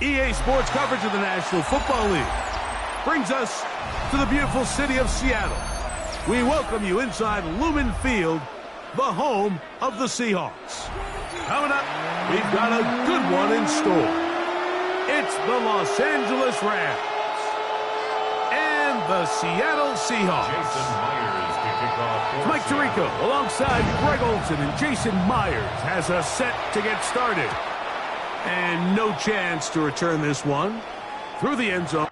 EA Sports coverage of the National Football League brings us to the beautiful city of Seattle. We welcome you inside Lumen Field, the home of the Seahawks. Coming up, we've got a good one in store. It's the Los Angeles Rams and the Seattle Seahawks. Jason Myers to kick off. Mike Tirico alongside Greg Olson, and Jason Myers has us set to get started. And no chance to return this one through the end zone.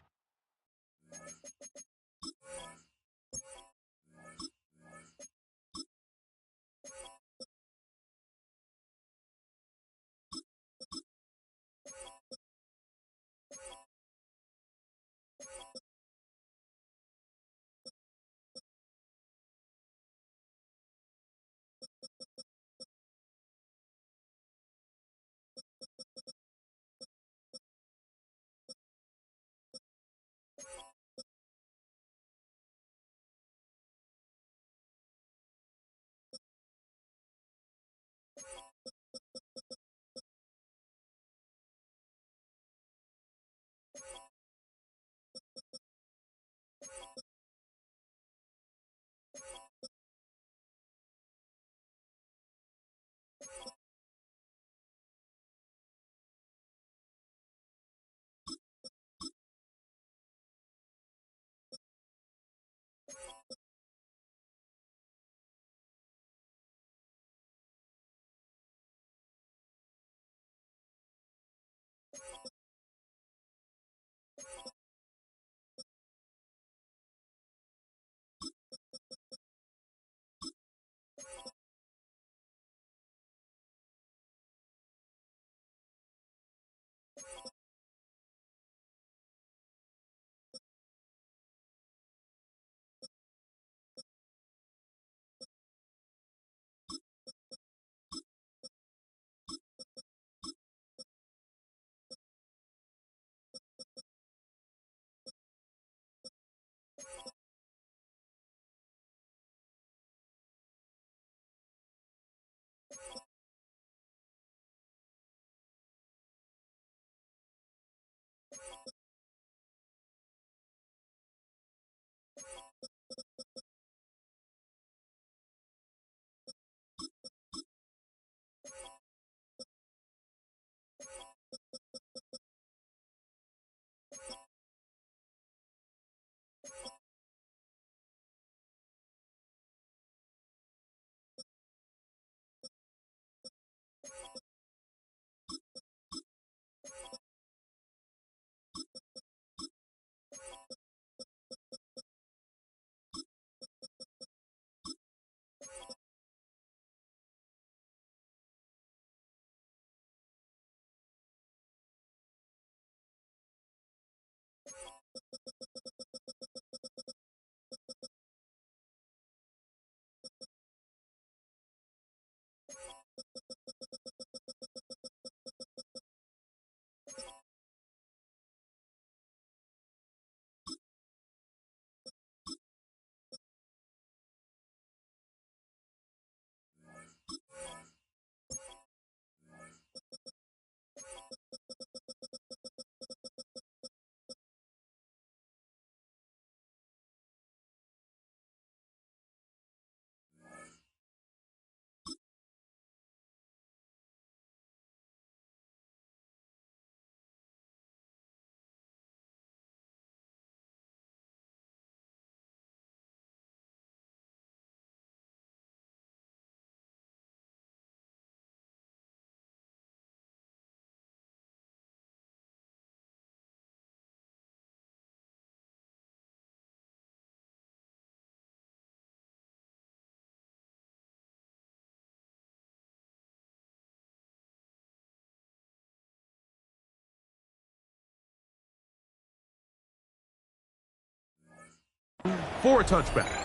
for a touchback.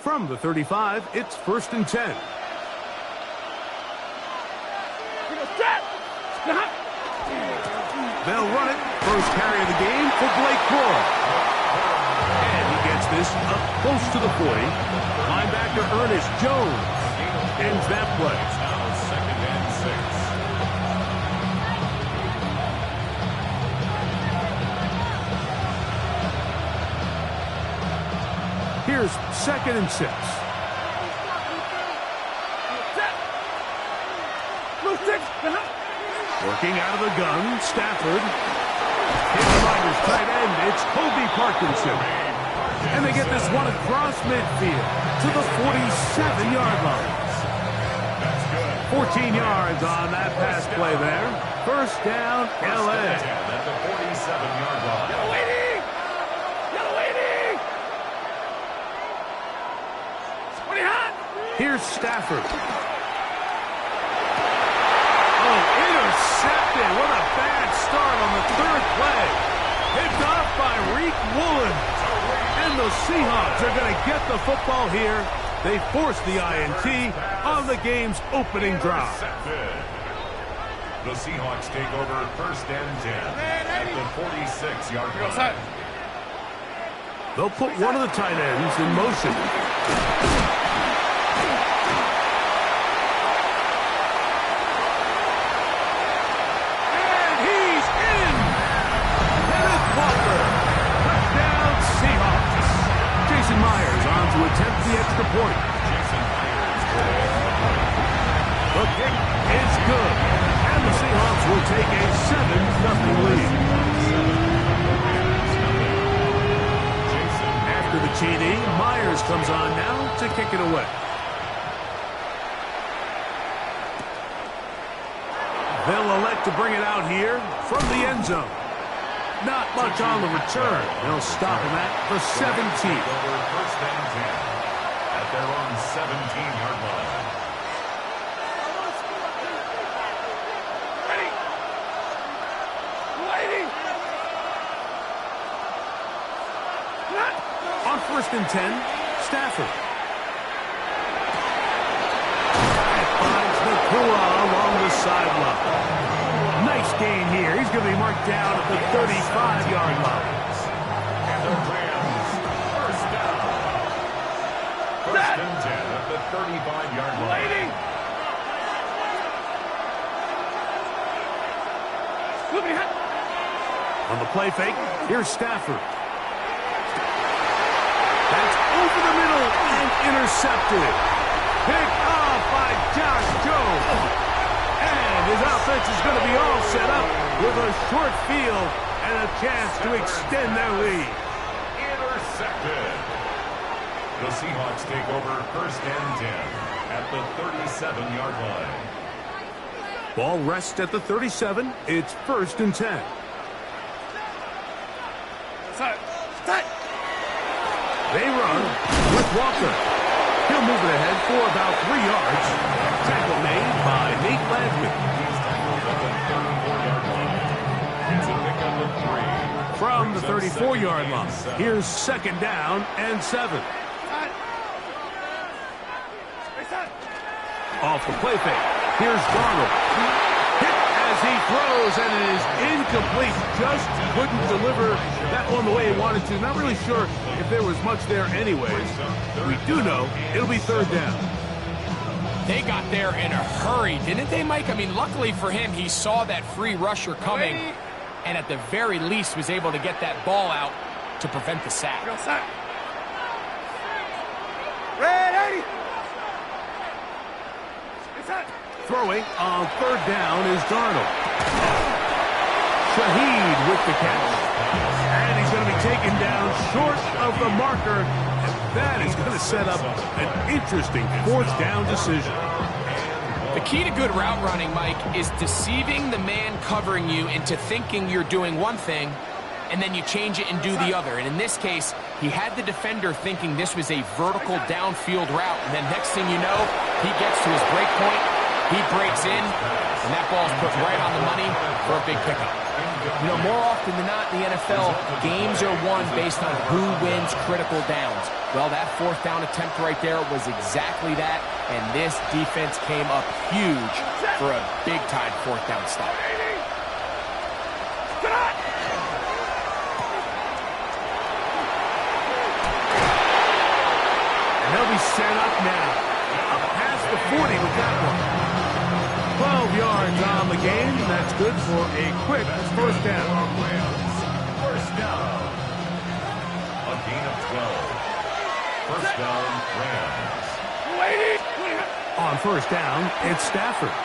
From the 35, it's 1st and 10. They'll run it. First carry of the game for Croc. And he gets this up close to the 40. Linebacker Ernest Jones ends that play. Now 2nd and 6. Here's 2nd and 6. Working out of the gun, Stafford. His Riders tight end, it's Kobe Parkinson. And they get this one across midfield to the 47-yard line. 14 yards on that pass play there. First down, LA. At the 47-yard line. Yellow waiting! Pretty hot! Here's Stafford. Intercepted. What a bad start on the 3rd play. Picked off by Reek Woolen. And the Seahawks are going to get the football here. They force the INT on the game's opening drive. The Seahawks take over 1st and 10 at the 46-yard line. They'll put one of the tight ends in motion. Myers on to attempt the extra point. The kick is good. And the Seahawks will take a 7-0 lead. After the TD, Myers comes on now to kick it away. They'll elect to bring it out here from the end zone. Not much on the return. They'll stop him at the 17. Over 1st and 10 at their own 17-yard line. Waiting! On 1st and 10, Stafford. Finds Nakua along the sideline. Nice gain here. He's going to be marked down at the 35-yard line. And the Rams, first down. 1st and 10 at the 35-yard line. Waiting! On the play fake, here's Stafford. That's over the middle and intercepted. Picked off by Josh Jones. And his offense is going to be all set up with a short field and a chance to extend their lead. Intercepted. The Seahawks take over 1st and 10 at the 37-yard line. Ball rests at the 37. It's 1st and 10. They run with Walker. He'll move it ahead for about 3 yards. Tackle made by Nate Landry. He's tackled at the 34-yard line. It's a pickup of 3. From the 34-yard line, here's 2nd down and 7. Off the play fake, here's Donald. Hit as he throws, and it is incomplete. Just couldn't deliver that one the way he wanted to. Not really sure if there was much there anyways. We do know it'll be 3rd down. They got there in a hurry, didn't they, Mike? I mean, luckily for him, he saw that free rusher coming and at the very least was able to get that ball out to prevent the sack. Ready! Throwing on 3rd down is Darnold. Shaheed with the catch. And he's going to be taken down short of the marker. And that is going to set up an interesting 4th down decision. The key to good route running, Mike, is deceiving the man covering you into thinking you're doing one thing and then you change it and do the other. And in this case, he had the defender thinking this was a vertical downfield route, and then next thing you know, he gets to his break point, he breaks in, and that ball's put right on the money for a big pickup. You know, more often than not in the NFL, games are won based on who wins critical downs. Well, that fourth down attempt right there was exactly that, and this defense came up huge for a big-time fourth down stop. And they'll be set up now. Up past the 40 with that one. 12 yards on the game. That's good for a quick first down. First down. A gain of 12. First down, Rams. On first down, it's Stafford.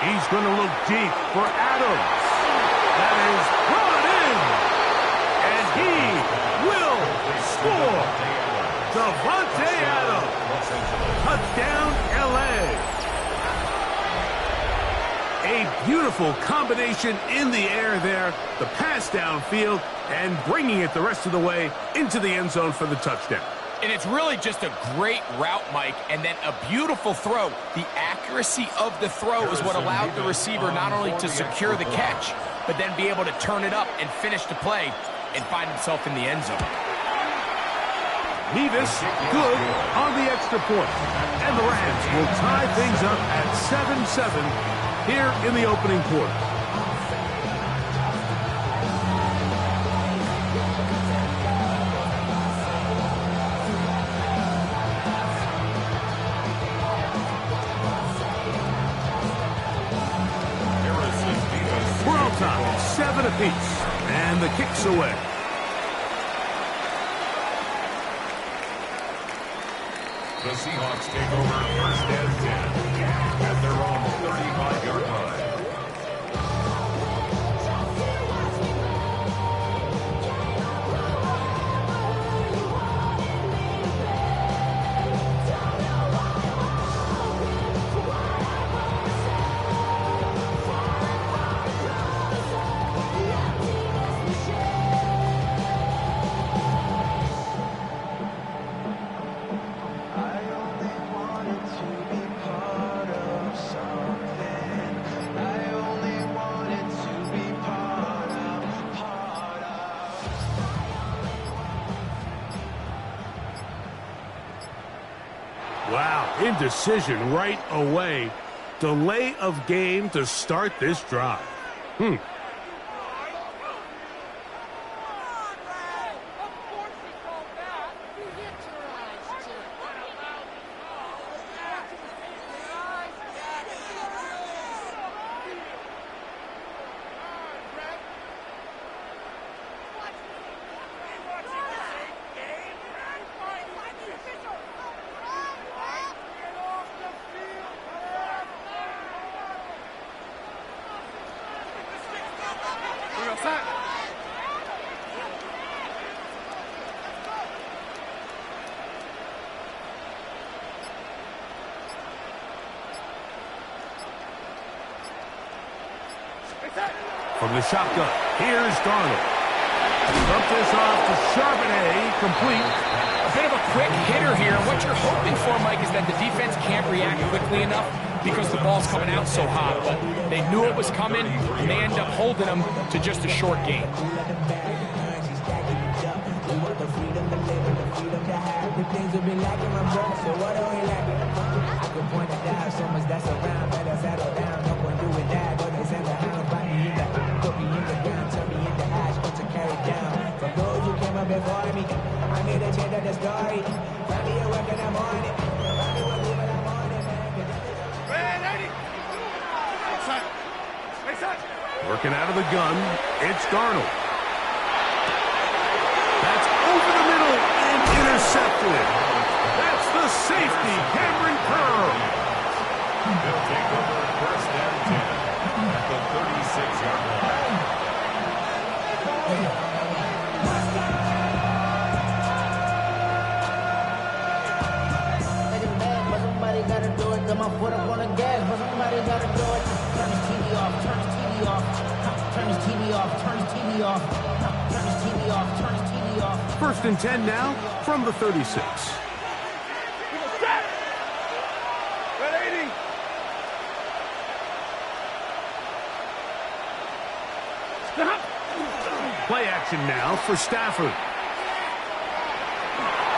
He's going to look deep for Adams. That is brought in. And he will score. Davante Adams. Touchdown, L.A. A beautiful combination in the air there. The pass downfield and bringing it the rest of the way into the end zone for the touchdown. And it's really just a great route, Mike, and then a beautiful throw. The accuracy of the throw is what allowed the receiver not only to secure the catch, but then be able to turn it up and finish the play and find himself in the end zone. Nevis good on the extra point. And the Rams will tie things up at 7-7 here in the opening quarter. We're all time, 7 apiece, and the kick's away. The Seahawks take over first and 10 at their own 35-yard line. Wow, indecision right away. Delay of game to start this drive. From the shotgun, here's Darnold. Dump this off to Charbonnet, complete. A bit of a quick hitter here. What you're hoping for, Mike, is that the defense can't react quickly enough because the ball's coming out so hot. But they knew it was coming, and they end up holding them to just a short gain. Working out of the gun, it's Darnold. That's over the middle and intercepted. That's the safety, Cameron Curl. They'll take over first and 10 at the 36-yard line. Somebody gotta do it. Got my foot up on the gas, but somebody gotta do it. Turn his TV off. Turn his TV off. Turn his TV off. Turn his TV TV off. Turn his TV off. Turn his TV off. 1st and 10 now from the 36. Red 80. Stop. Play action now for Stafford.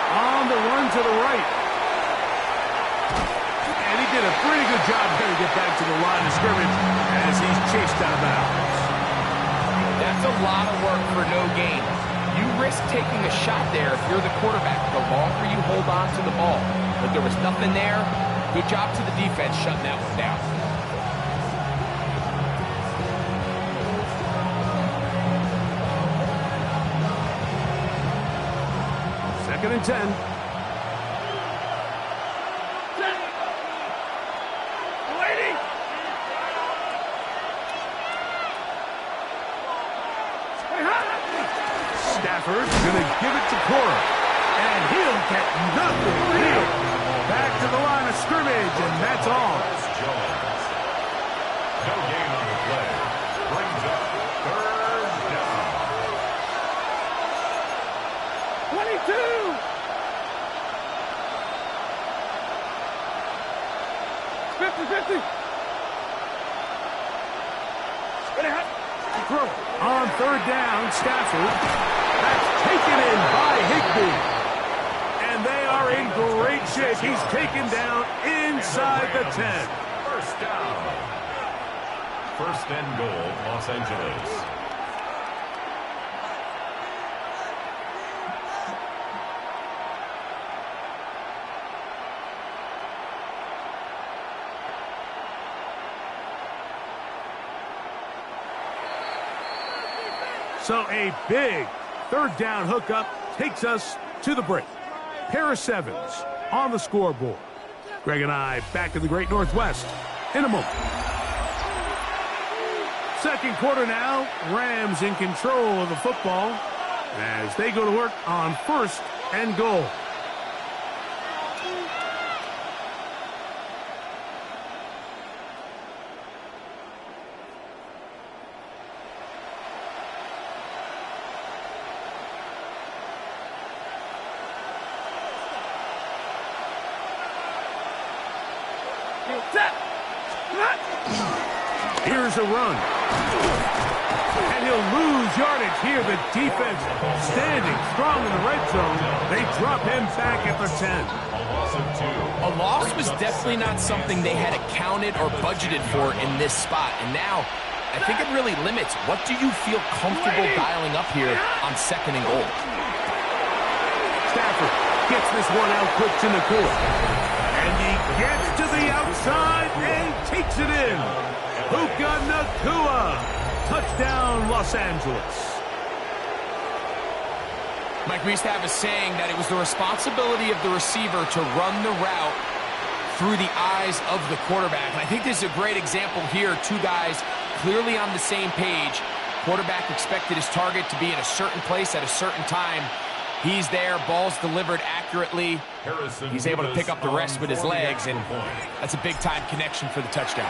On the run to the right. And he did a pretty good job here to get back to the line of scrimmage as he's chased out of bounds. That's a lot of work for no gain. You risk taking a shot there if you're the quarterback the longer you hold on to the ball. But there was nothing there. Good job to the defense shutting that one down. 2nd and 10. Stafford's going to give it to Cora. And he'll get nothing here. Back to the line of scrimmage, and that's all. Jones. No gain on the play. Brings up 3rd down. 22. On 3rd down, Stafford. That's taken in by Higbee. And they are in great shape. He's taken down inside the 10. 1st down. 1st and goal, Los Angeles. So a big 3rd down hookup takes us to the break. Pair of 7s on the scoreboard. Greg and I back in the Great Northwest in a moment. 2nd quarter now. Rams in control of the football as they go to work on 1st and goal. Here's a run. And he'll lose yardage here. The defense standing strong in the red zone. They drop him back at the 10. A loss of 2. A loss was definitely not something they had accounted or budgeted for in this spot. And now, I think it really limits what do you feel comfortable dialing up here on 2nd and goal. Stafford gets this one out quick to Nakua. And he gets to the outside and takes it in. Puka Nakua. Touchdown, Los Angeles. Mike, we used to have a saying that it was the responsibility of the receiver to run the route through the eyes of the quarterback. And I think this is a great example here. 2 guys clearly on the same page. Quarterback expected his target to be in a certain place at a certain time. He's there, ball's delivered accurately. He's able to pick up the rest with his legs, and that's a big-time connection for the touchdown.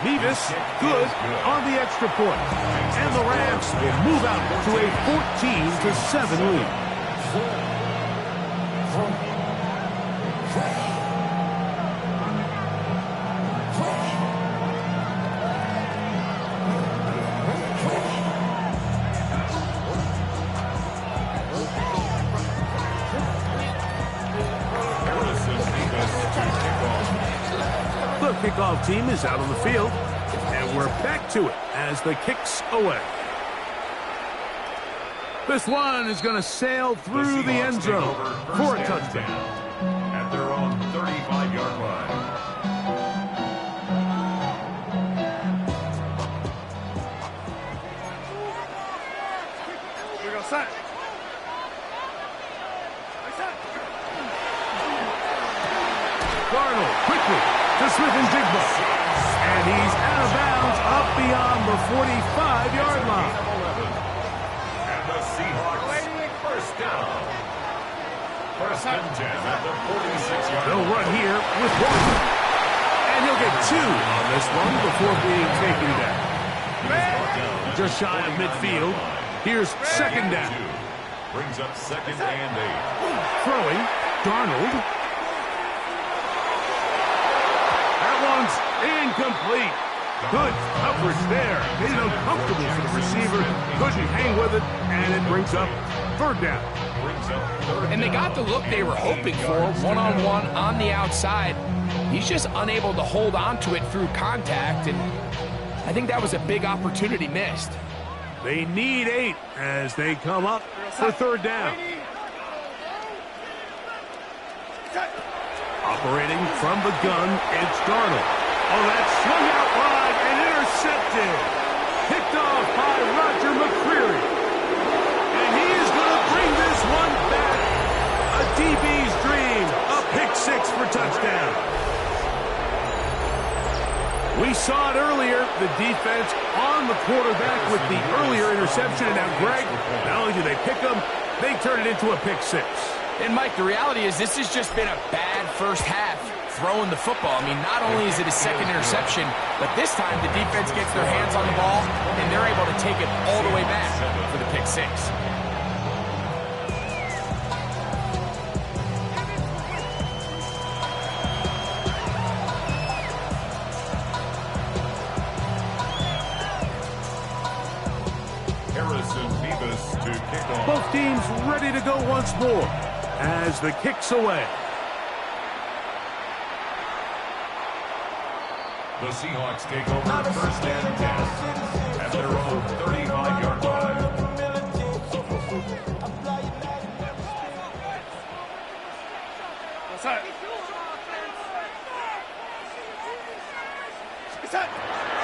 Mevis, good on the extra point. And the Rams will move out to a 14-7 lead. The kickoff team is out on the field, and we're back to it as the kick's away. This one is going to sail through the end zone for a touchdown. At their own 35-yard line. We're going to set. Darnold quickly to Smith and Jigba. And he's out of bounds up beyond the 45-yard line. And the Seahawks first down. 1st and 10 at the 46-yard line. They'll run here with 1. And he'll get 2 on this one before being taken down. He's brought down just shy of midfield. Here's second down. Brings up 2nd and 8. Throwing, Darnold. That one's incomplete. Good coverage there. Made it uncomfortable for the receiver. Couldn't hang with it, and it brings up 3rd down. And they got the look they were hoping for, one-on-one on the outside. He's just unable to hold on to it through contact, and I think that was a big opportunity missed. They need 8 as they come up for 3rd down. Operating from the gun, it's Darnold. Oh, that's swung out wide and intercepted. Picked off by Roger McCreary. And he is going to bring this one back. A DB's dream. A pick 6 for touchdown. We saw it earlier, the defense on the quarterback with the earlier interception. And now, Greg, not only do they pick him, they turn it into a pick 6. And, Mike, the reality is this has just been a bad first half throwing the football. I mean, not only is it a 2nd interception, but this time the defense gets their hands on the ball, and they're able to take it all the way back for the pick 6. Both teams ready to go once more as the kick's away. The Seahawks take over 1st and 10 at their own 35-yard line.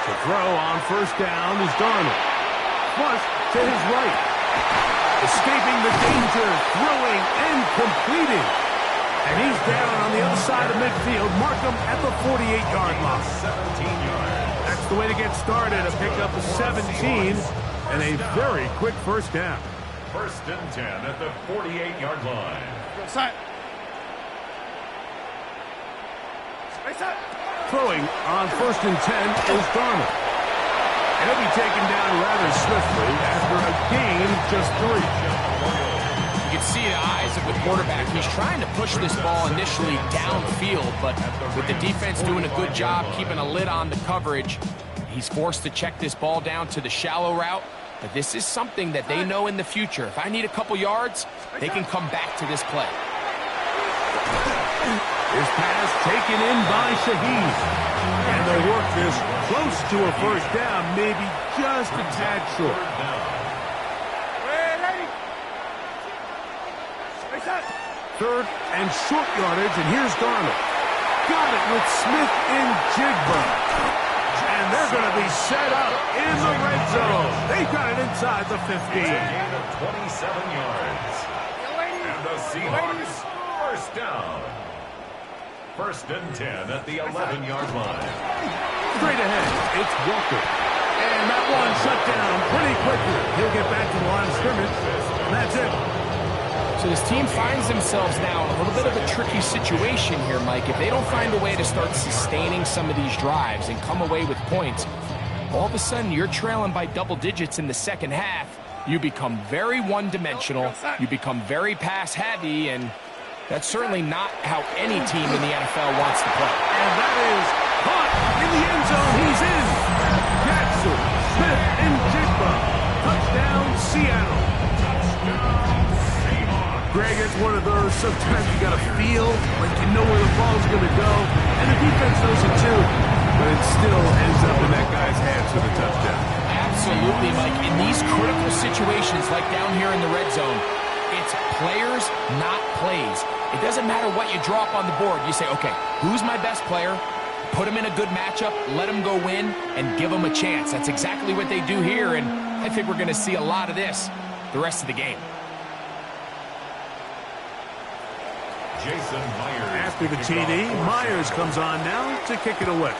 To throw on 1st down is Darnold. Flush to his right. Escaping the danger, throwing and completing. And he's down on the other side of midfield. Mark him at the 48-yard line. 17 yards. That's the way to get started. A pickup of 17 and a very quick 1st down. 1st and 10 at the 48-yard line. Throwing on 1st and 10 is Darnold. And he'll be taken down rather swiftly after a gain of just 3. You can see the eyes of the quarterback. He's trying to push this ball initially downfield, but with the defense doing a good job keeping a lid on the coverage, he's forced to check this ball down to the shallow route. But this is something that they know in the future. If I need a couple yards, they can come back to this play. This pass taken in by Shaheed. And they'll work this close to a 1st down, maybe just a tad short. 3rd and short yardage, and here's Darnold. Got it with Smith and Jigba. And they're going to be set up in the red zone. They've got it inside the 15. Gain of 27 yards. And the Seahawks 1st down. 1st and 10 at the 11-yard line. Straight ahead, it's Walker. And that one shut down pretty quickly. He'll get back to the line of scrimmage, and that's it. So this team finds themselves now in a little bit of a tricky situation here, Mike. If they don't find a way to start sustaining some of these drives and come away with points, all of a sudden you're trailing by double digits in the 2nd half. You become very one-dimensional. You become very pass-heavy, and that's certainly not how any team in the NFL wants to play. And that is caught in the end zone. He's in. Jackson, Smith, and Jigba. Touchdown, Seattle. Greg, it's one of those, sometimes you got to feel like you know where the ball's going to go, and the defense knows it too, but it still ends up in that guy's hands for the touchdown. Absolutely, Mike. In these critical situations, like down here in the red zone, it's players, not plays. It doesn't matter what you draw up on the board. You say, okay, who's my best player? Put him in a good matchup, let him go win, and give him a chance. That's exactly what they do here, and I think we're going to see a lot of this the rest of the game. Jason Myers. After the TD, Myers comes on now to kick it away.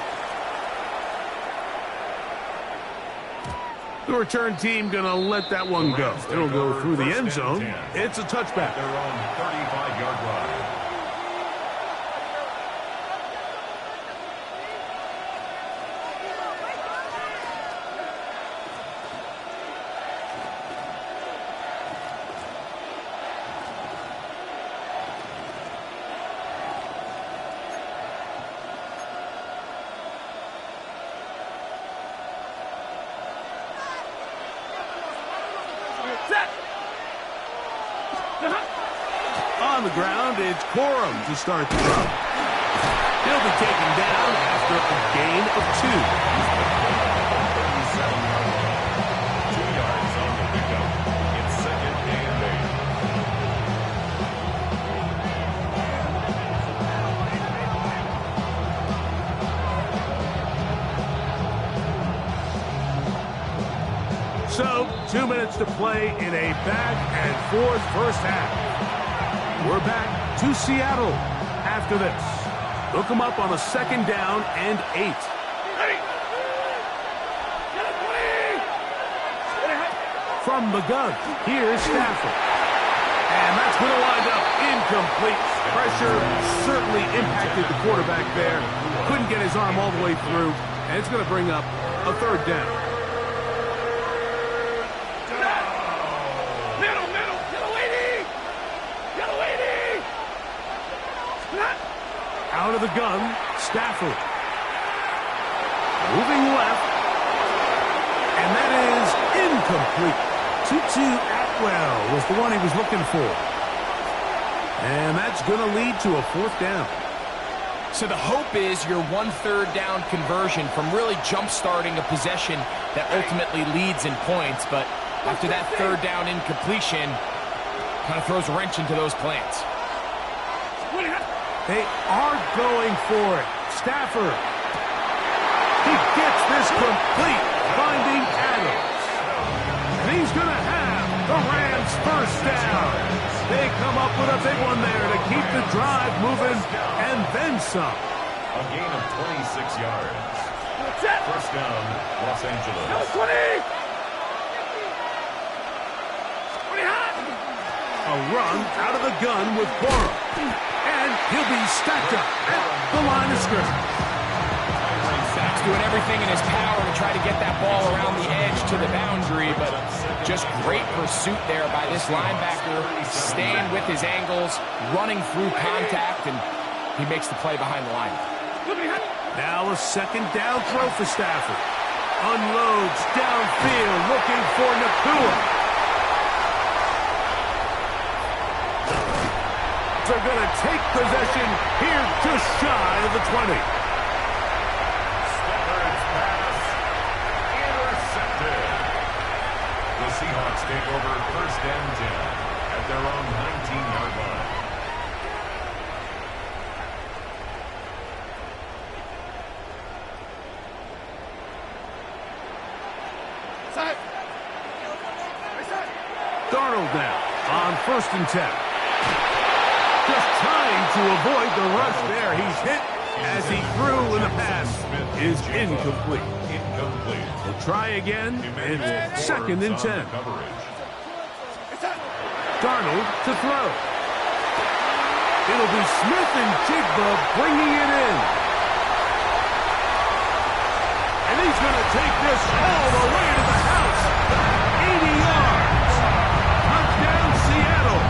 The return team going to let that one go. It'll go through the end zone. It's a touchback. Their own 35-yard line. Set. On the ground, it's Corum to start the drive. He'll be taken down after a gain of 2. 2 yards on the pickup. It's 2nd and 8. So, 2 minutes to play in a back-and-forth first half. We're back to Seattle after this. Hook them up on a 2nd down and 8. From the gun, here's Stafford. And that's going to wind up incomplete. Pressure certainly impacted the quarterback there. Couldn't get his arm all the way through. And it's going to bring up a 3rd down. Out of the gun, Stafford. Moving left. And that is incomplete. Tutu Atwell was the one he was looking for. And that's going to lead to a 4th down. So the hope is your 1/3 down conversion from really jump-starting a possession that ultimately leads in points. But after that 3rd down incompletion, kind of throws a wrench into those plans. They are going for it. Stafford. He gets this complete, finding Adams. And he's going to have the Rams' 1st down. They come up with a big one there to keep the drive moving, and then some. A gain of 26 yards. 1st down, Los Angeles. 20. A run out of the gun with Corum. And he'll be stacked up at the line of scrimmage. Sack's doing everything in his power to try to get that ball around the edge to the boundary, but just great pursuit there by this linebacker, staying with his angles, running through contact, and he makes the play behind the line. Now a 2nd down throw for Stafford. Unloads downfield, looking for Nakua. They're going to take possession here just shy of the 20. Stafford's pass intercepted. The Seahawks take over 1st and 10 at their own 19-yard line. Darnold now on 1st and 10. Just trying to avoid the rush there. He's hit as he threw, and the pass is incomplete. We'll try again. It's 2nd and 10. Darnold to throw. It'll be Smith and Jigba bringing it in. And he's going to take this all the way to the house. 80 yards. Touchdown, Seattle.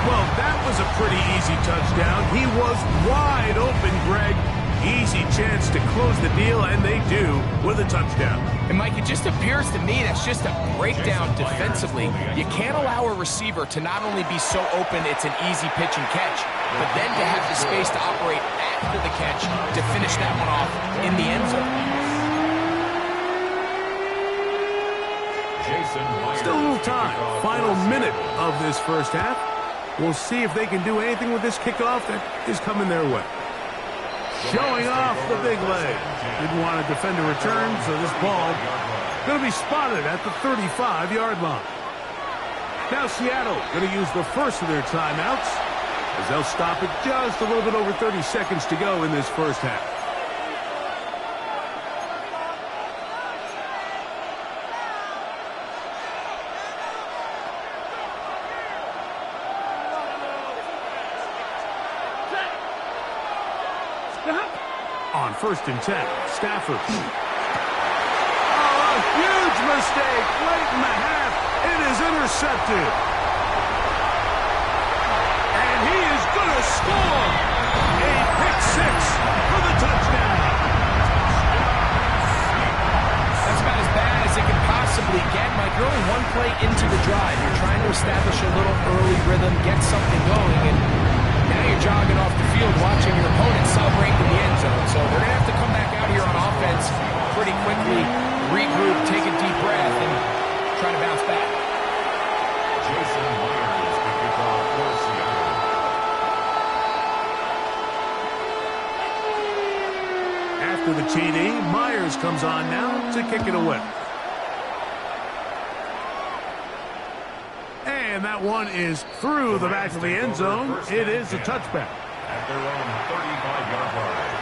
Well, that was a pretty easy touchdown. He was wide open, Greg. Easy chance to close the deal, and they do with a touchdown. And, Mike, it just appears to me that's just a breakdown defensively. You can't allow a receiver to not only be so open it's an easy pitch and catch, but then to have the space to operate after the catch to finish that one off in the end zone. Still a little time. Final minute of this first half. We'll see if they can do anything with this kickoff that is coming their way. Showing off the big leg. Didn't want to defend a return, so this ball going to be spotted at the 35-yard line. Now Seattle going to use the first of their timeouts as they'll stop it just a little bit over 30 seconds to go in this first half. On 1st and 10, Stafford. Oh, a huge mistake late in the half. It is intercepted. And he is going to score. A pick 6 for the touchdown. That's about as bad as it After the TD, Myers comes on now to kick it away. And that one is through the back of the end zone. It is a touchback. At their own 35-yard line.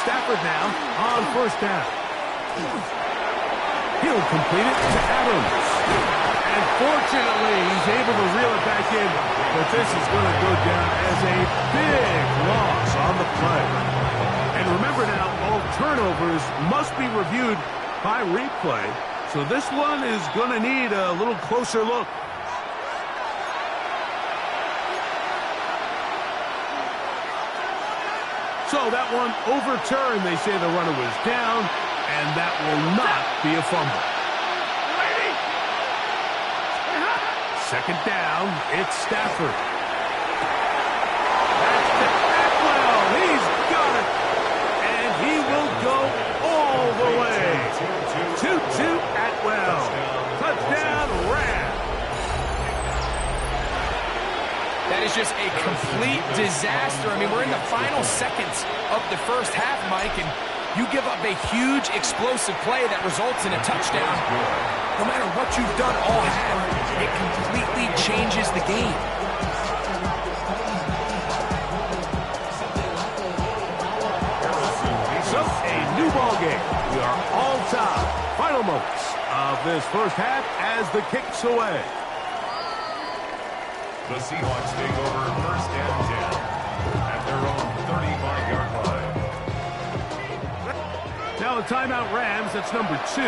Stafford now on first down. He'll complete it to Adams. And fortunately, he's able to reel it back in. But this is going to go down as a big loss on the play. And remember now, all turnovers must be reviewed by replay. So this one is going to need a little closer look. So that one overturned. They say the runner was down, and that will not be a fumble. Second down, it's Stafford. That's to Atwell. He's got it. And he will go all the way. 2-2 Atwell. Touchdown, Rams. That is just a complete disaster. I mean, we're in the final seconds of the first half, Mike, and you give up a huge explosive play that results in a touchdown. No matter what you've done all half, it completely changes the game. So, a new ball game. We are all tied. Final moments of this first half as the kick's away. The Seahawks take over first and 10 at their own 35-yard line. Now a timeout Rams, that's number 2.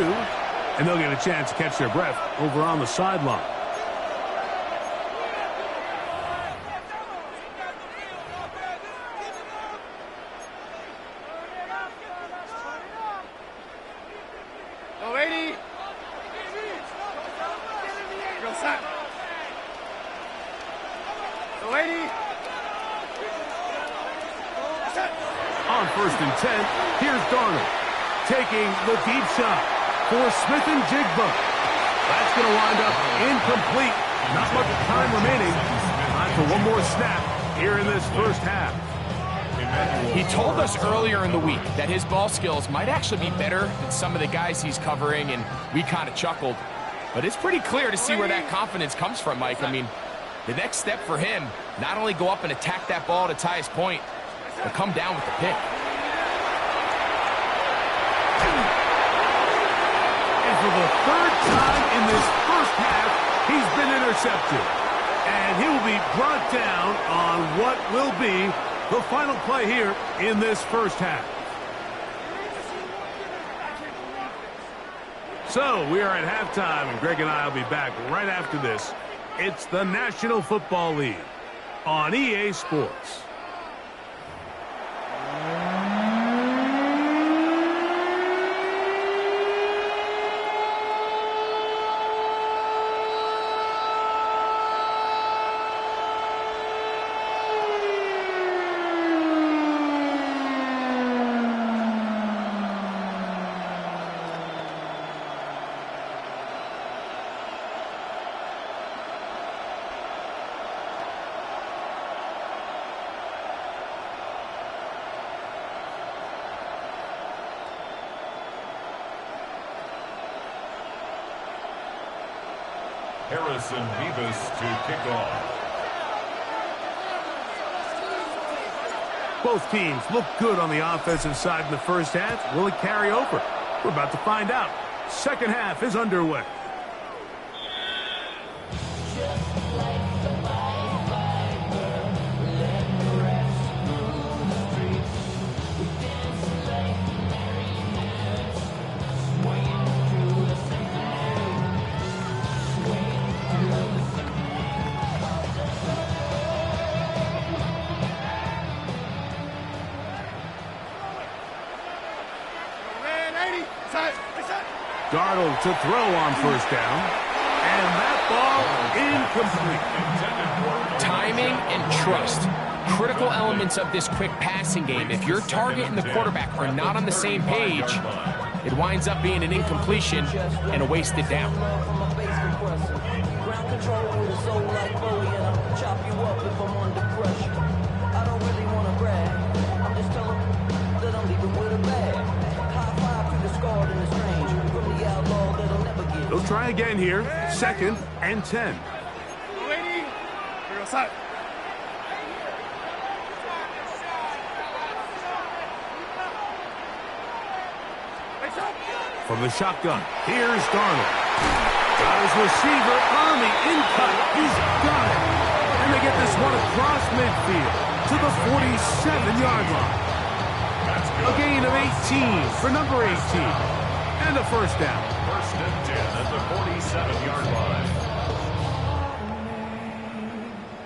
And they'll get a chance to catch their breath over on the sideline. Go 80. Go Sam. Go 80. On first and 10, here's Darnold taking the deep shot for Smith and Jigba. That's going to wind up incomplete. Not much time remaining. Time for one more snap here in this first half. He told us earlier in the week that his ball skills might actually be better than some of the guys he's covering, and we kind of chuckled. But it's pretty clear to see where that confidence comes from, Mike. I mean, the next step for him, not only go up and attack that ball to tie his point, but come down with the pick. And for the third time in this first half, he's been intercepted. And he will be brought down on what will be the final play here in this first half. So we are at halftime, and Greg and I will be back right after this. It's the National Football League on EA Sports. Harrison Beavis to kick off. Both teams look good on the offensive side in the first half. Will it carry over? We're about to find out. Second half is underway. Darnold to throw on first down. And that ball incomplete. Time timing and trust. Critical elements of this quick passing game. If your target and the quarterback are not on the same page, it winds up being an incompletion and a wasted down. They'll try again here. 2nd and 10. Lady, we're outside. From the shotgun, here's Darnold. Got his receiver on the in-cut. He's got it. And they get this one across midfield to the 47-yard line. A gain of 18 for number 18. And a first down. 1st and 10 at the 47-yard line.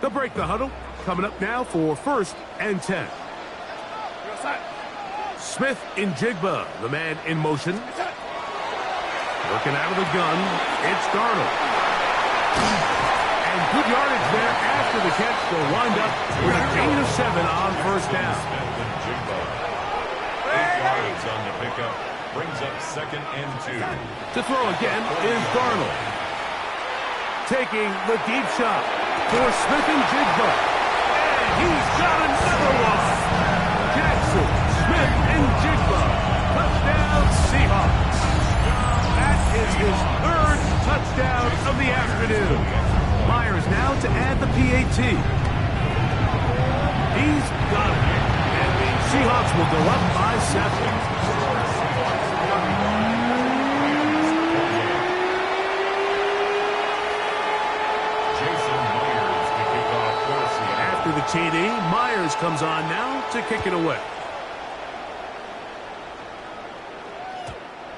They'll break the huddle. Coming up now for 1st and 10. We're outside. Smith in Jigba, the man in motion. Working out of the gun, it's Darnold. And good yardage there after the catch. They'll wind up with a gain of 7 on first down. Smith and Jigba. 8 yards on the pickup. Brings up 2nd and 2. To throw again is Darnold. Taking the deep shot for Smith and Jigba. And he's got another one. Jackson, Smith, and Jigba. Touchdown, Seahawks. That is his 3rd touchdown of the afternoon. Myers now to add the PAT. He's got it. And the Seahawks will go up by 7. After the TD, Myers comes on now to kick it away.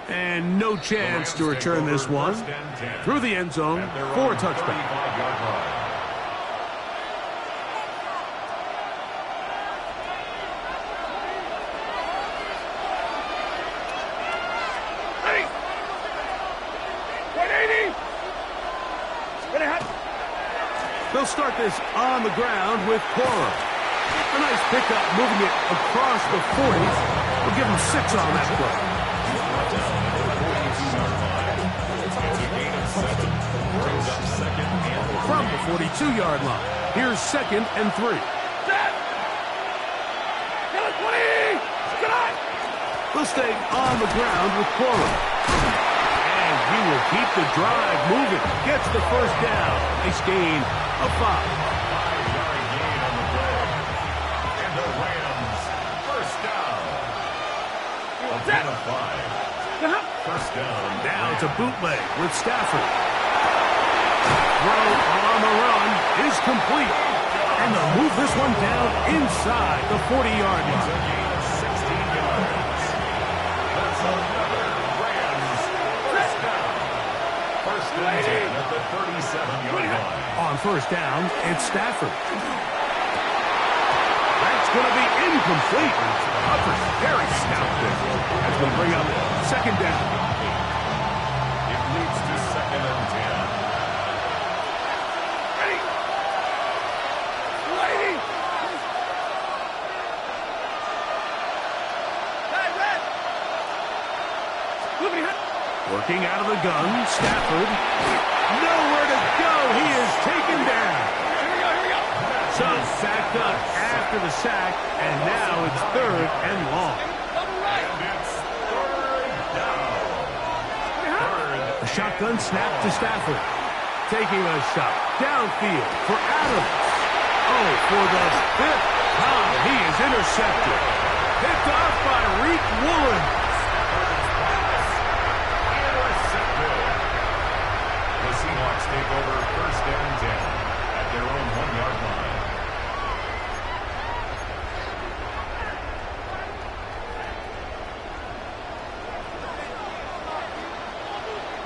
And no chance to return this one through the end zone for a touchback. They'll start this on the ground with Cora. A nice pickup, moving it across the 40. We'll give him 6 on that play. From the 42-yard line, here's 2nd and 3. They'll stay on the ground with Cora. And he will keep the drive moving. Gets the first down. Nice gain of 5. 5-yard gain on the play. And the Rams, first down. A gain of 5. First down. Now it's a bootleg with Stafford. Throw on the run is complete. And they'll move this one down inside the 40-yard line. A gain of 16 yards. That's another Rams first down. 1st and 10 at the 37-yard line. On first down, it's Stafford. That's going to be incomplete. Upper, very stout there. That's going to bring up 2nd down. It leads to 2nd and 10. Working out of the gun, Stafford. Nowhere to go. He is taken down. So sacked up after the sack, and now it's 3rd and long. And it's 3rd down. A shotgun snap to Stafford. Taking a shot downfield for Adams. Oh, for the 5th time, he is intercepted. Picked off by Reek Woolen. The Seahawks take over 1st and 10 at their own 1-yard line.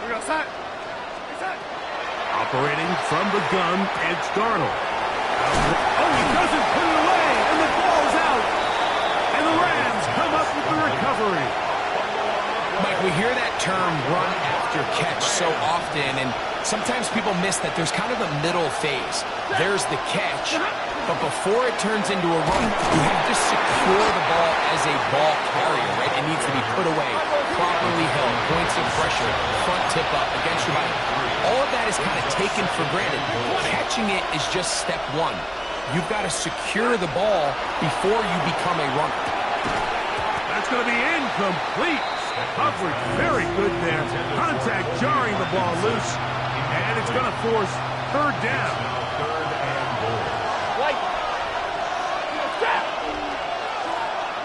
We're outside. Operating from the gun, it's Darnold. Oh, he doesn't put it away, and the ball's out. And the Rams come up with the recovery. Mike, we hear that term run after catch so often, and Sometimes people miss that there's kind of a middle phase. There's the catch, but before it turns into a run, you have to secure the ball as a ball carrier, right? It needs to be put away, properly held, points of pressure, front tip up against your body. All of that is kind of taken for granted. Catching it is just step one. You've got to secure the ball before you become a runner. That's going to be incomplete. Coverage very good there. Contact jarring the ball loose. And it's going to force third down. Third and goal. White. Step.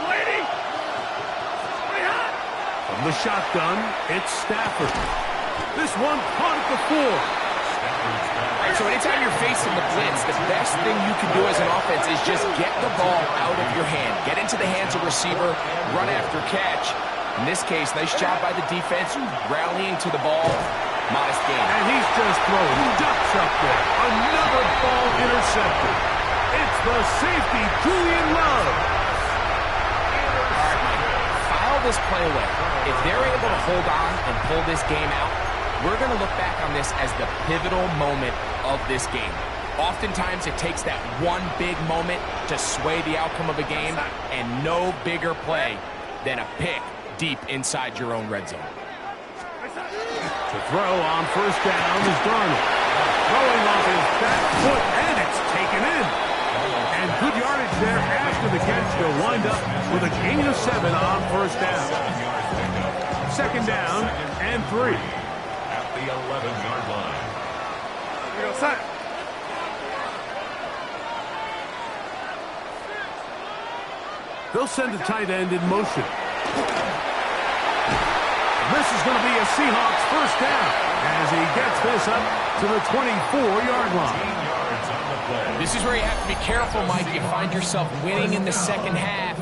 Lady. From the shotgun, it's Stafford. This one caught at the 4. All right, so anytime you're facing the blitz, the best thing you can do as an offense is just get the ball out of your hand. Get into the hands of receiver, run after catch. In this case, nice job by the defense, rallying to the ball. Modest gain. And he's just throwing ducks up there. Another ball intercepted. It's the safety, Julian Love. All right, Mike, file this play away. If they're able to hold on and pull this game out, we're going to look back on this as the pivotal moment of this game. Oftentimes, it takes that one big moment to sway the outcome of a game, and no bigger play than a pick deep inside your own red zone. To throw on first down is Darnold. Throwing off his back foot, and it's taken in. And good yardage there after the catch. They'll wind up with a gain of 7 on first down. Second down and 3. At the 11-yard line. We go set. They'll send a tight end in motion. This is going to be a Seahawks first down as he gets this up to the 24-yard line. This is where you have to be careful, Mike. You find yourself winning in the second half.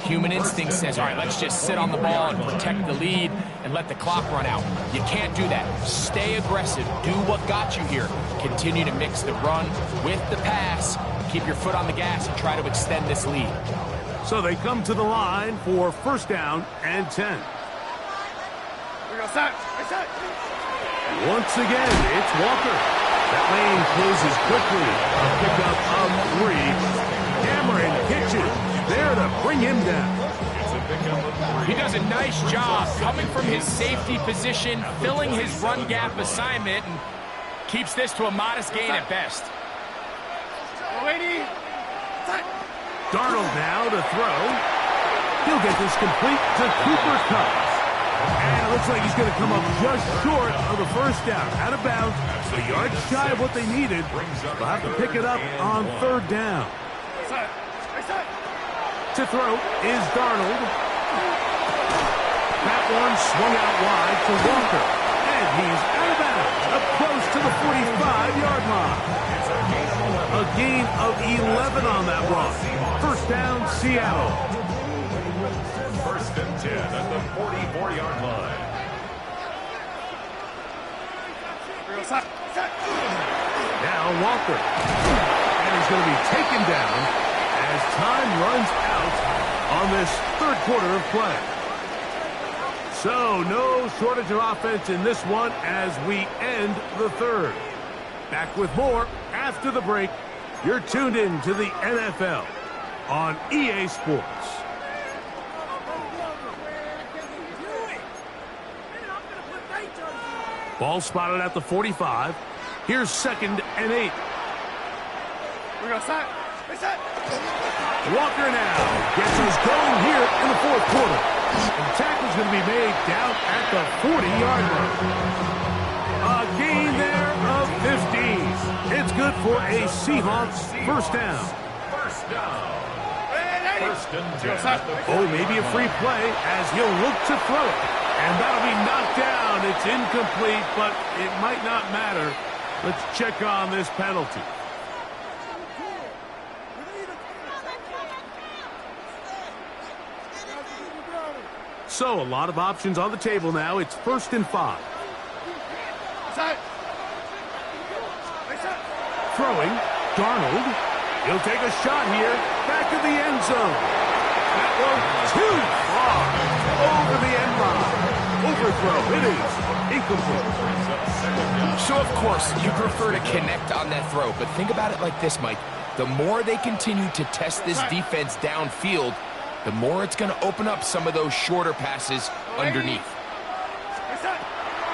Human instinct says, all right, let's just sit on the ball and protect the lead and let the clock run out. You can't do that. Stay aggressive. Do what got you here. Continue to mix the run with the pass. Keep your foot on the gas and try to extend this lead. So they come to the line for first down and 10. We go set. Set. Once again, it's Walker. That lane closes quickly. A pickup of 3. Cameron Kitchen there to bring him down. He does a nice job coming from his safety position, filling his run gap assignment, and keeps this to a modest gain at best. Lady. Set. Darnold now to throw. He'll get this complete to Cooper Kupp. And it looks like he's going to come up just short of the first down. Out of bounds, a yard shy of what they needed. They'll have to pick it up on third down. To throw is Darnold. That one swung out wide to Walker. And he's out of bounds, up close to the 45-yard line. A gain of 11 on that run. First down, Seattle. First and 10 at the 44-yard line. Now Walker. And he's going to be taken down as time runs out on this third quarter of play. So no shortage of offense in this one as we end the third. Back with more after the break. You're tuned in to the NFL on EA Sports. Ball spotted at the 45. Here's second and 8. We go set. Walker now gets us going here in the fourth quarter. And the tackle's going to be made down at the 40-yard line. A gain there of 15. It's good for a Seahawks first down. First down. First and 10. Oh, maybe a free play as he'll look to throw it. And that'll be knocked down. It's incomplete, but it might not matter. Let's check on this penalty. So, a lot of options on the table now. It's first and 5. Throwing, Darnold. He'll take a shot here. Back to the end zone. That one too far. Over the end line. Overthrow. It is incomplete. So, of course, you prefer to connect on that throw, but think about it like this, Mike. The more they continue to test this defense downfield, the more it's going to open up some of those shorter passes underneath.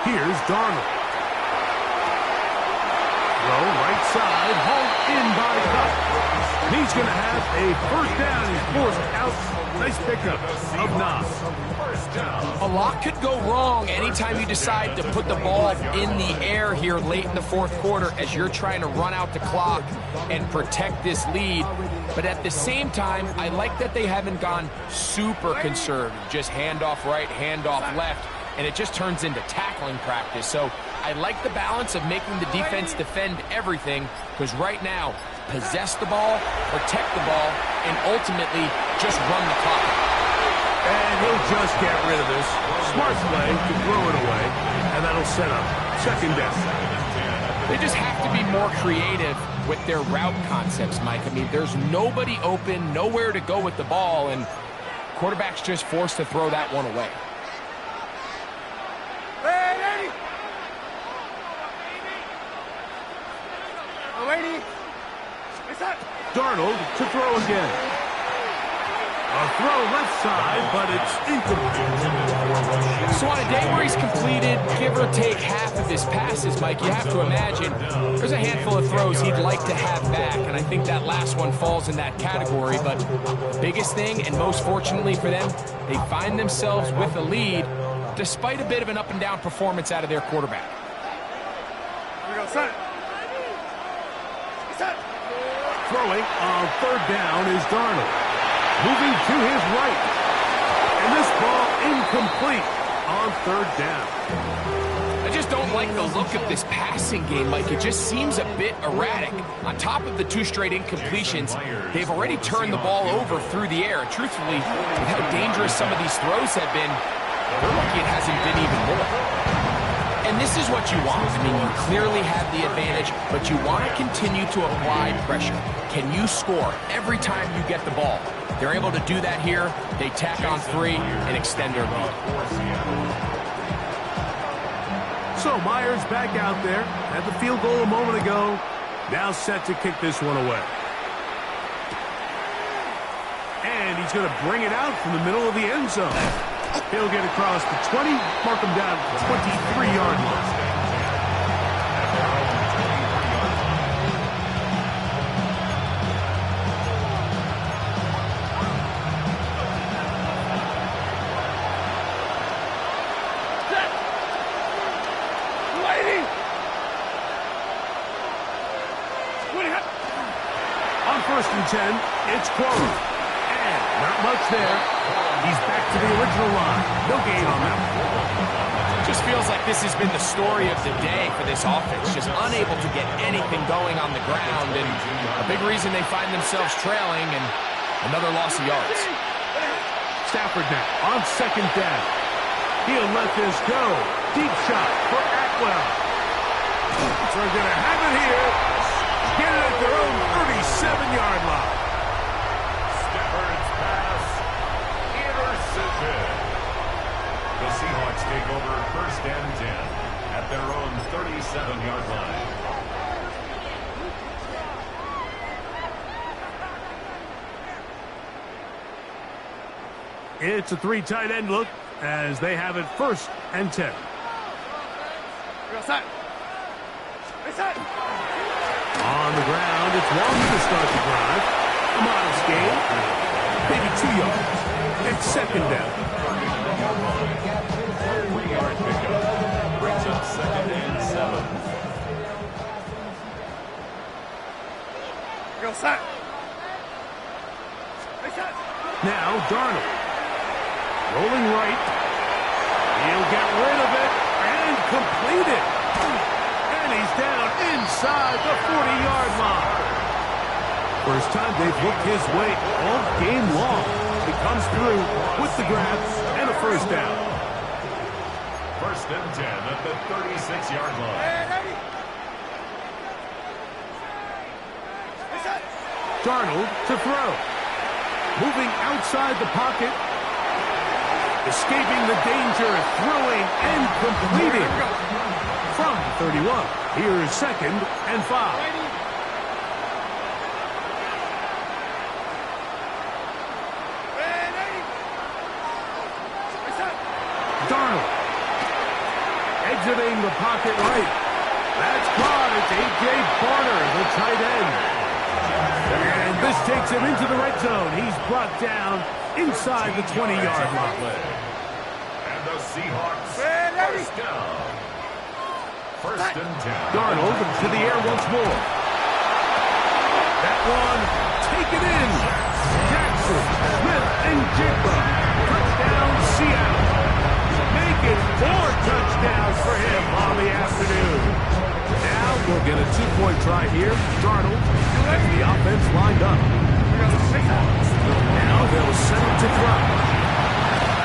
Here's Darnold. Throw right side, hauled in by Cup. And he's going to have a first down. He's forced out. Nice pickup of 9. A lot could go wrong anytime you decide to put the ball in the air here late in the fourth quarter as you're trying to run out the clock and protect this lead. But at the same time, I like that they haven't gone super conservative. Just handoff right, handoff left, and it just turns into tackling practice. So I like the balance of making the defense defend everything, because right now, possess the ball, protect the ball, and ultimately just run the clock out. And he'll just get rid of this. Smart play to throw it away, and that'll set up second down. They just have to be more creative with their route concepts, Mike. I mean, there's nobody open, nowhere to go with the ball, and quarterback's just forced to throw that one away. Darnold to throw again. A throw left side, but it's incomplete. So on a day where he's completed, give or take half of his passes, Mike, you have to imagine there's a handful of throws he'd like to have back, and I think that last one falls in that category. But biggest thing, and most fortunately for them, they find themselves with a lead despite a bit of an up-and-down performance out of their quarterback. Here we go, set. Set. Throwing on third down is Darnold. Moving to his right. And this ball incomplete on third down. I just don't like the look of this passing game, Mike. It just seems a bit erratic. On top of the 2 straight incompletions, they've already turned the ball over through the air. Truthfully, with how dangerous some of these throws have been, they're lucky it hasn't been even more. And this is what you want. I mean, you clearly have the advantage, but you want to continue to apply pressure. Can you score every time you get the ball? They're able to do that here. They tack on 3 and extend their lead. So Myers back out there. Had the field goal a moment ago. Now set to kick this one away. And he's going to bring it out from the middle of the end zone. He'll get across the 20, mark him down at the 23-yard line. On 1st and 10, it's Croc. And not much there. He's back to the original line. No gain on that. Just feels like this has been the story of the day for this offense. Just unable to get anything going on the ground. And a big reason they find themselves trailing, and another loss of yards. Stafford now on 2nd down. He'll let this go. Deep shot for Atwell. So they're going to have it here. Get it at their own 37-yard line. Stafford's pass intercepted. The Seahawks take over 1st and 10 at their own 37-yard line. It's a 3 tight end look as they have it 1st and 10. On the ground, it's Walker to start the drive. A modest gain, maybe 2 yards. It's 2nd down. 3-yard pickup brings up 2nd and 7. Go, set. Now Darnold. Rolling right. He'll get rid of it and complete it. And he's down inside the 40-yard line. First time they've looked his way all game long. He comes through with the grab and a 1st down. 1st and 10 at the 36-yard line. Darnold to throw. Moving outside the pocket. Escaping the danger, throwing, and completing. From 31, here's 2nd and 5. Darnold. Exiting the pocket right. That's caught. It's A.J. Barner, the tight end. And this takes him into the red zone. He's brought down inside the 20-yard line. And the Seahawks first down. 1st and 10. Darnold to the air once more. That one taken in. Jackson, Smith, and Jigba. Touchdown, Seattle. Make it 4 touchdowns for him on the afternoon. Now we'll get a 2-point try here. Darnold has the offense lined up. Now they'll send it to throw.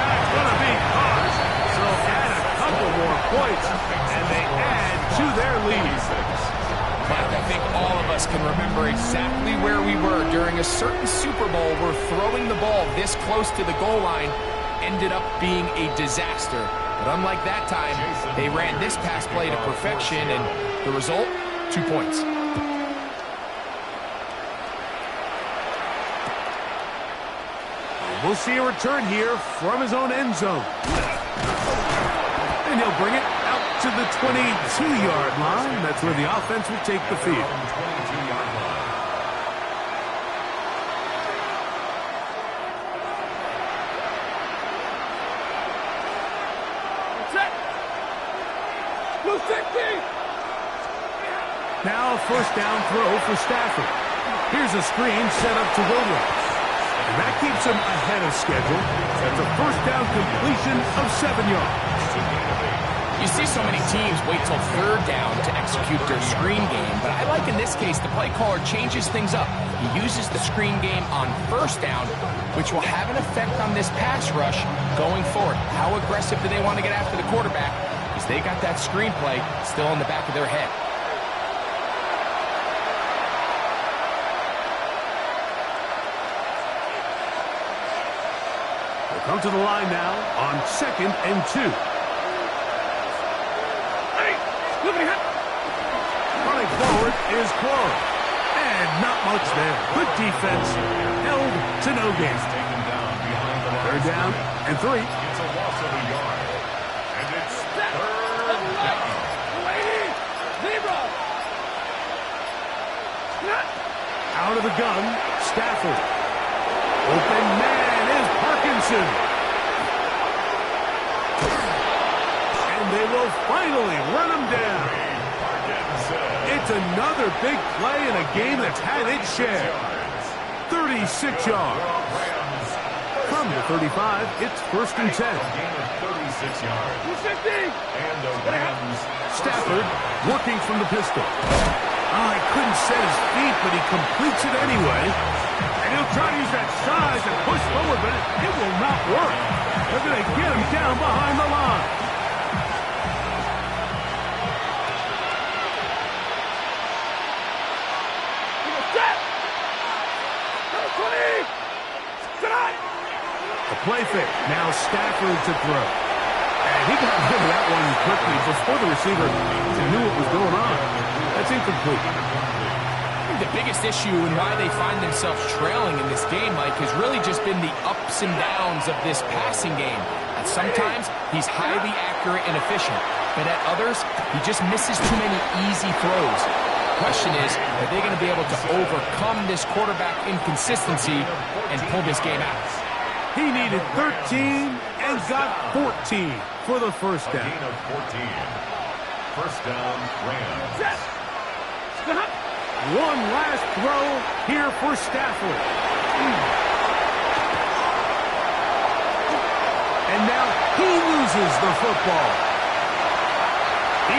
That's going to be caught. So add a couple more points, and they add to their lead. Mike, I think all of us can remember exactly where we were during a certain Super Bowl where throwing the ball this close to the goal line ended up being a disaster. But unlike that time, they ran this pass play to perfection, and the result, 2 points. We'll see a return here from his own end zone. And he'll bring it out to the 22-yard line. That's where the offense will take the field. 22-yard line. Now a 1st down throw for Stafford. Here's a screen set up to Williams. And that keeps him ahead of schedule. That's a 1st down completion of 7 yards. You see so many teams wait till 3rd down to execute their screen game, but I like in this case the play caller changes things up. He uses the screen game on 1st down, which will have an effect on this pass rush going forward. How aggressive do they want to get after the quarterback? Because they got that screenplay still in the back of their head. They'll come to the line now on 2nd and 2. Running forward is Croc. And not much there. Good defense. Held to no gain. 3rd down and 3. It's a loss of a yard. And it's 3rd down. Out of the gun, Stafford. Open man is Parkinson. And they will finally run him down. It's another big play in a game that's had its share. 36 yards. From the 35, it's 1st and 10. Gain of 36 yards. And the Rams. Stafford working from the pistol. Oh, he couldn't set his feet, but he completes it anyway. And he'll try to use that size and push forward, but it will not work. They're going to get him down behind the line. The play fake. Now Stafford to throw. And he got rid of that one quickly before the receiver knew what was going on. That's incomplete. I think the biggest issue and why they find themselves trailing in this game, Mike, has really just been the ups and downs of this passing game. At sometimes, he's highly accurate and efficient, but at others, he just misses too many easy throws. The question is, are they going to be able to overcome this quarterback inconsistency and pull this game out? He needed 13 and got 14 for the 1st down. Gain of 14. 1st down, Rams. One last throw here for Stafford. And now he loses the football. He